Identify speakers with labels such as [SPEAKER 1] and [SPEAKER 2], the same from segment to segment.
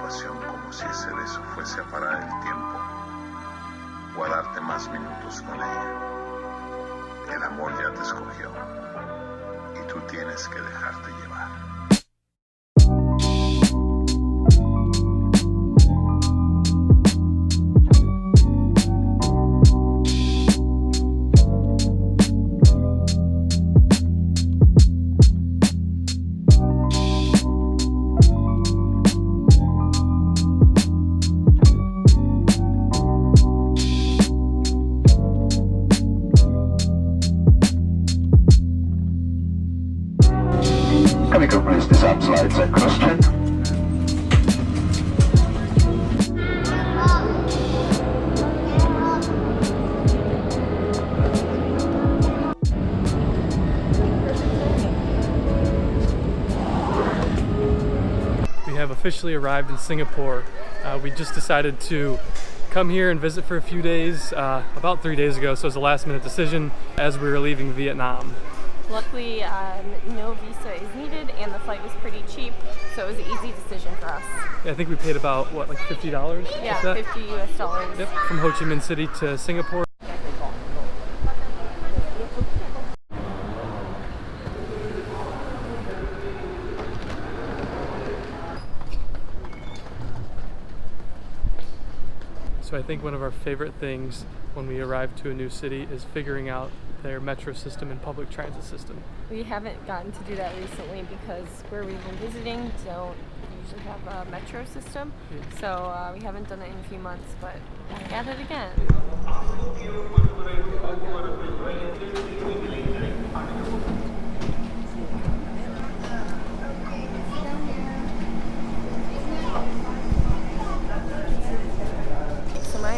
[SPEAKER 1] situación como si ese beso fuese a parar el tiempo o a darte más minutos con ella. El amor ya te escogió y tú tienes que dejarte llevar.
[SPEAKER 2] Chemical place this up slides and cross-check.
[SPEAKER 3] We have officially arrived in Singapore. We just decided to come here and visit for a few days, about 3 days ago, so it was a last-minute decision as we were leaving Vietnam.
[SPEAKER 4] Luckily, no visa is needed and the flight was pretty cheap, so it was an easy decision for us.
[SPEAKER 3] Yeah, I think we paid about, what, like $50?
[SPEAKER 4] Yeah, $50 US.
[SPEAKER 3] Yep, from Ho Chi Minh City to Singapore. So I think one of our favorite things when we arrive to a new city is figuring out their metro system and public transit system.
[SPEAKER 4] We haven't gotten to do that recently because where we've been visiting don't usually have a metro system.
[SPEAKER 3] Yeah.
[SPEAKER 4] So we haven't done it in a few months, but back at it again.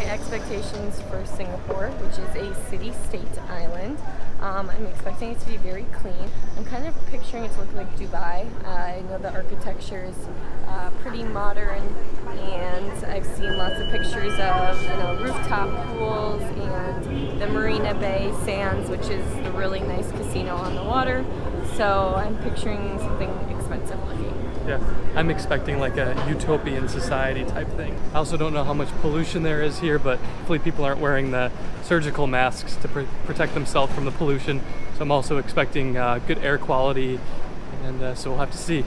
[SPEAKER 4] Expectations for Singapore, which is a city-state island. I'm expecting it to be very clean. I'm kind of picturing it to look like Dubai. I know the architecture is pretty modern, and I've seen lots of pictures of rooftop pools and the Marina Bay Sands, which is the really nice casino on the water. So I'm picturing something expensive looking.
[SPEAKER 3] Yeah, I'm expecting like a utopian society type thing. I also don't know how much pollution there is here, but hopefully people aren't wearing the surgical masks to protect themselves from the pollution. So I'm also expecting good air quality, and so we'll have to see.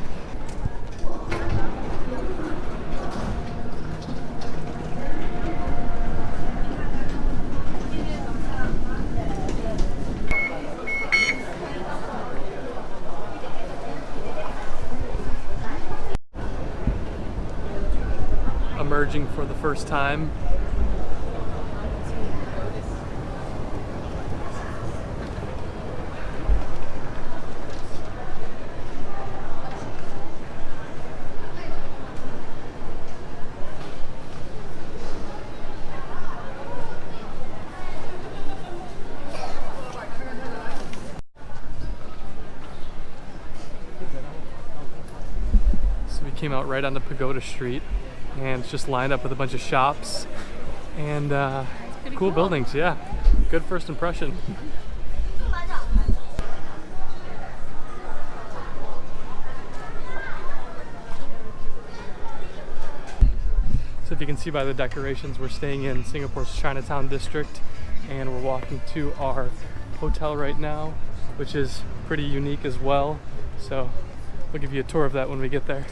[SPEAKER 3] Emerging for the first time. So we came out right on the Pagoda Street, and it's just lined up with a bunch of shops and cool buildings. Yeah, good first impression. So if you can see by the decorations, we're staying in Singapore's Chinatown district, and we're walking to our hotel right now, which is pretty unique as well. So we'll give you a tour of that when we get there.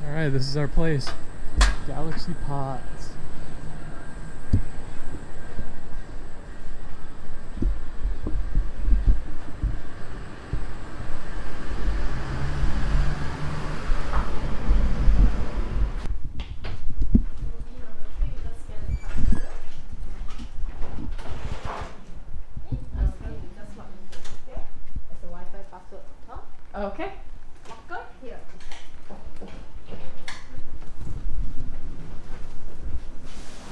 [SPEAKER 3] Alright, this is our place, Galaxy Pods.
[SPEAKER 4] Okay.
[SPEAKER 5] Here.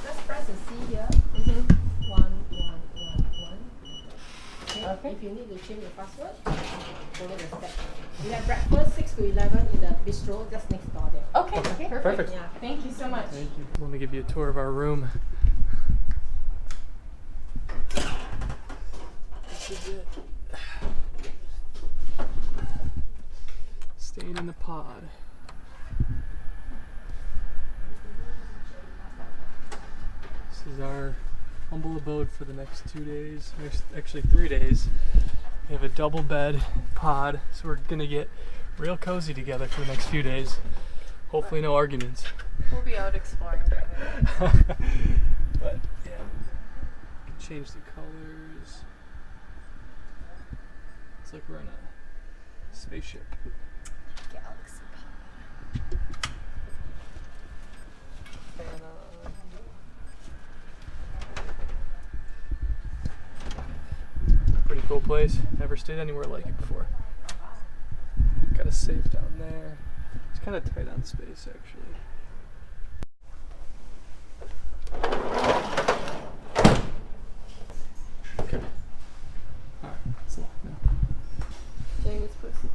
[SPEAKER 5] Just press the C here. 1, 1, 1, 1. Okay. If you need to change your password, follow the steps. We have breakfast 6 to 11 in the bistro just next door there.
[SPEAKER 4] Okay. Okay.
[SPEAKER 3] Perfect.
[SPEAKER 4] Yeah. Thank you so much.
[SPEAKER 3] Thank you. Let me give you a tour of our room. This is it. Staying in the pod. This is our humble abode for the next 2 days, actually 3 days. We have a double bed pod, so we're gonna get real cozy together for the next few days. Hopefully no arguments.
[SPEAKER 4] We'll be out exploring.
[SPEAKER 3] But yeah, change the colors. It's like we're in a spaceship.
[SPEAKER 4] Galaxy
[SPEAKER 3] Pretty cool place. Never stayed anywhere like it before. Got a safe down there. It's kind of tight on space, actually. Okay. Alright, it's locked now.
[SPEAKER 4] Jay was pussy.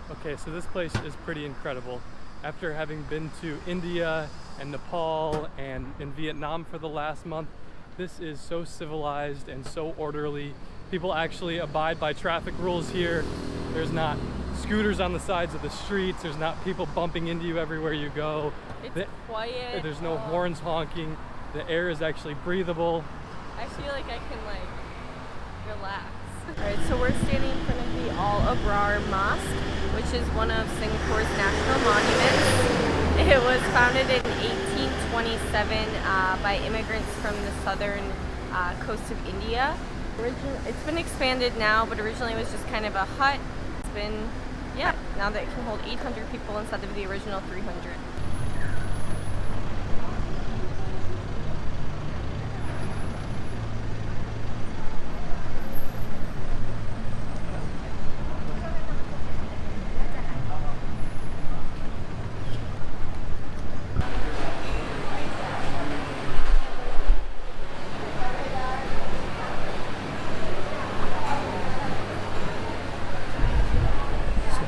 [SPEAKER 3] Okay, so this place is pretty incredible. After having been to India and Nepal and in Vietnam for the last month, this is so civilized and so orderly. People actually abide by traffic rules here. There's not scooters on the sides of the streets. There's not people bumping into you everywhere you go.
[SPEAKER 4] It's quiet.
[SPEAKER 3] There's no horns honking. The air is actually breathable.
[SPEAKER 4] I feel like I can relax. Alright, so we're standing in front of the Al Abrar Mosque, which is one of Singapore's national monuments. It was founded in 1827 by immigrants from the southern coast of India. It's been expanded now, but originally it was just kind of a hut. It's been, yeah, now that it can hold 800 people instead of the original 300.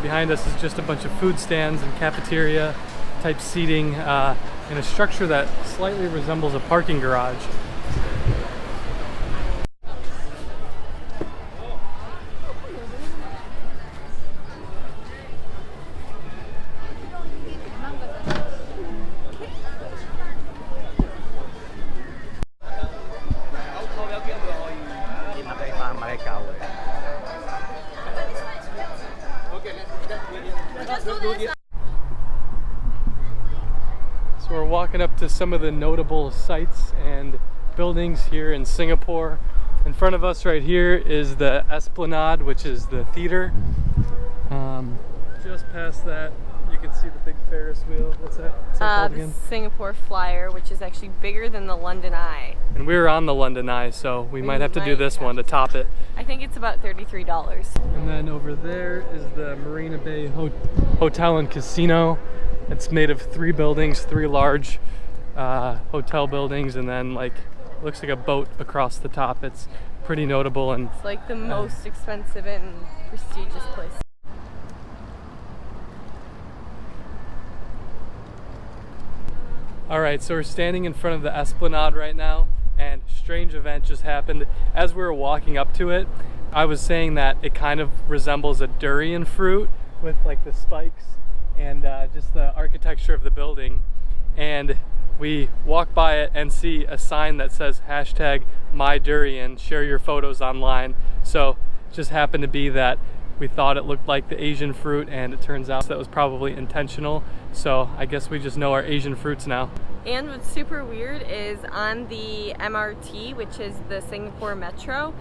[SPEAKER 3] Behind us is just a bunch of food stands and cafeteria type seating in a structure that slightly resembles a parking garage. So we're walking up to some of the notable sites and buildings here in Singapore. In front of us right here is the Esplanade, which is the theater. Just past that, you can see the big Ferris wheel. What's that called again?
[SPEAKER 4] The Singapore Flyer, which is actually bigger than the London Eye.
[SPEAKER 3] And we were on the London Eye, so we might have to do this one to top it.
[SPEAKER 4] I think it's about $33.
[SPEAKER 3] And then over there is the Marina Bay Hotel and Casino. It's made of 3 buildings, 3 large hotel buildings, and then looks like a boat across the top. It's pretty notable, and
[SPEAKER 4] it's like the most expensive and prestigious place.
[SPEAKER 3] All right, so we're standing in front of the Esplanade right now, and a strange event just happened. As we were walking up to it, I was saying that it kind of resembles a durian fruit with the spikes and just the architecture of the building. And we walk by it and see a sign that says #MyDurian, share your photos online. So it just happened to be that we thought it looked like the Asian fruit, and it turns out that was probably intentional. So I guess we just know our Asian fruits now.
[SPEAKER 4] And what's super weird is on the MRT, which is the Singapore Metro,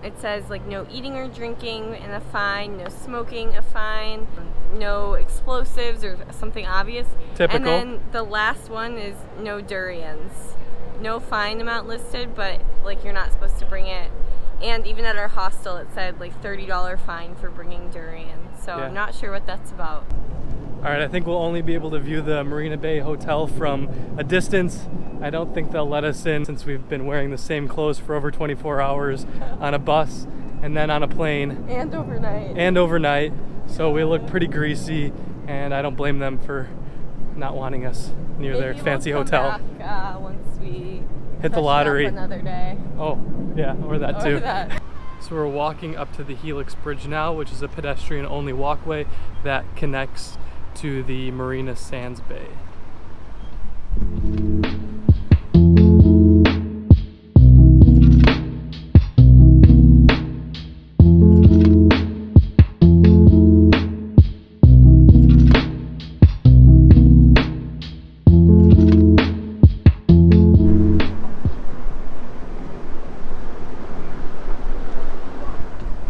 [SPEAKER 4] it says no eating or drinking and a fine, no smoking, a fine, no explosives or something obvious.
[SPEAKER 3] Typical.
[SPEAKER 4] And then the last one is no durians. No fine amount listed, but you're not supposed to bring it. And even at our hostel, it said $30 fine for bringing durian. So yeah. I'm not sure what that's about.
[SPEAKER 3] All right, I think we'll only be able to view the Marina Bay Hotel from a distance. I don't think they'll let us in since we've been wearing the same clothes for over 24 hours on a bus and then on a plane.
[SPEAKER 4] And overnight.
[SPEAKER 3] And overnight. So we look pretty greasy, and I don't blame them for not wanting us near their fancy
[SPEAKER 4] we'll
[SPEAKER 3] hotel.
[SPEAKER 4] Back, once we
[SPEAKER 3] hit the lottery.
[SPEAKER 4] Another day.
[SPEAKER 3] Oh, yeah, or that too.
[SPEAKER 4] Or that.
[SPEAKER 3] So we're walking up to the Helix Bridge now, which is a pedestrian-only walkway that connects to the Marina Sands Bay.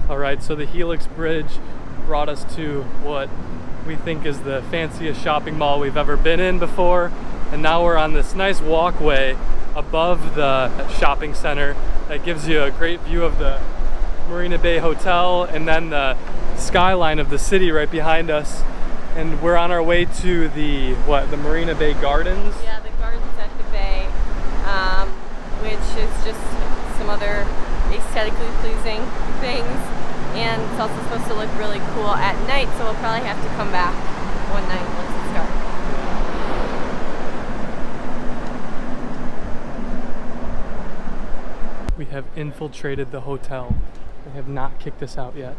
[SPEAKER 3] Alright, so the Helix Bridge brought us to what we think is the fanciest shopping mall we've ever been in before, and now we're on this nice walkway above the shopping center that gives you a great view of the Marina Bay Hotel and then the skyline of the city right behind us. And we're on our way to the Marina Bay Gardens.
[SPEAKER 4] Yeah, the gardens at the bay, which is just some other aesthetically pleasing things, and it's also supposed to look really cool at night, so we'll probably have to come back one night once it's dark.
[SPEAKER 3] We have infiltrated the hotel. They have not kicked us out yet.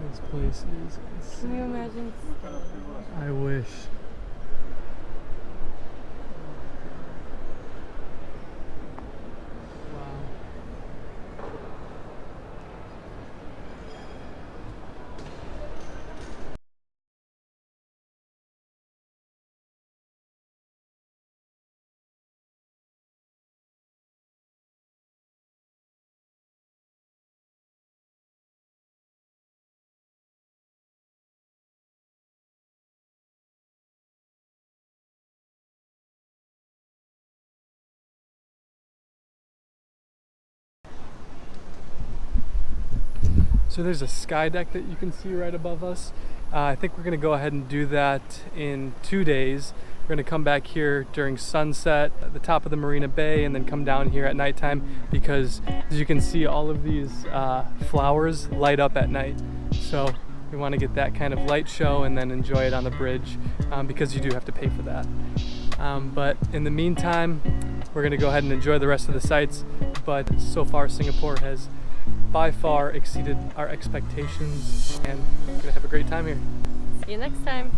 [SPEAKER 3] This place is insane.
[SPEAKER 4] Can you imagine?
[SPEAKER 3] I wish. So there's a sky deck that you can see right above us. I think we're going to go ahead and do that in 2 days. We're going to come back here during sunset at the top of the Marina Bay and then come down here at nighttime, because as you can see, all of these flowers light up at night. So we want to get that kind of light show and then enjoy it on the bridge, because you do have to pay for that. But in the meantime, we're going to go ahead and enjoy the rest of the sights. But so far, Singapore has by far exceeded our expectations, and we're gonna have a great time here.
[SPEAKER 4] See you next time.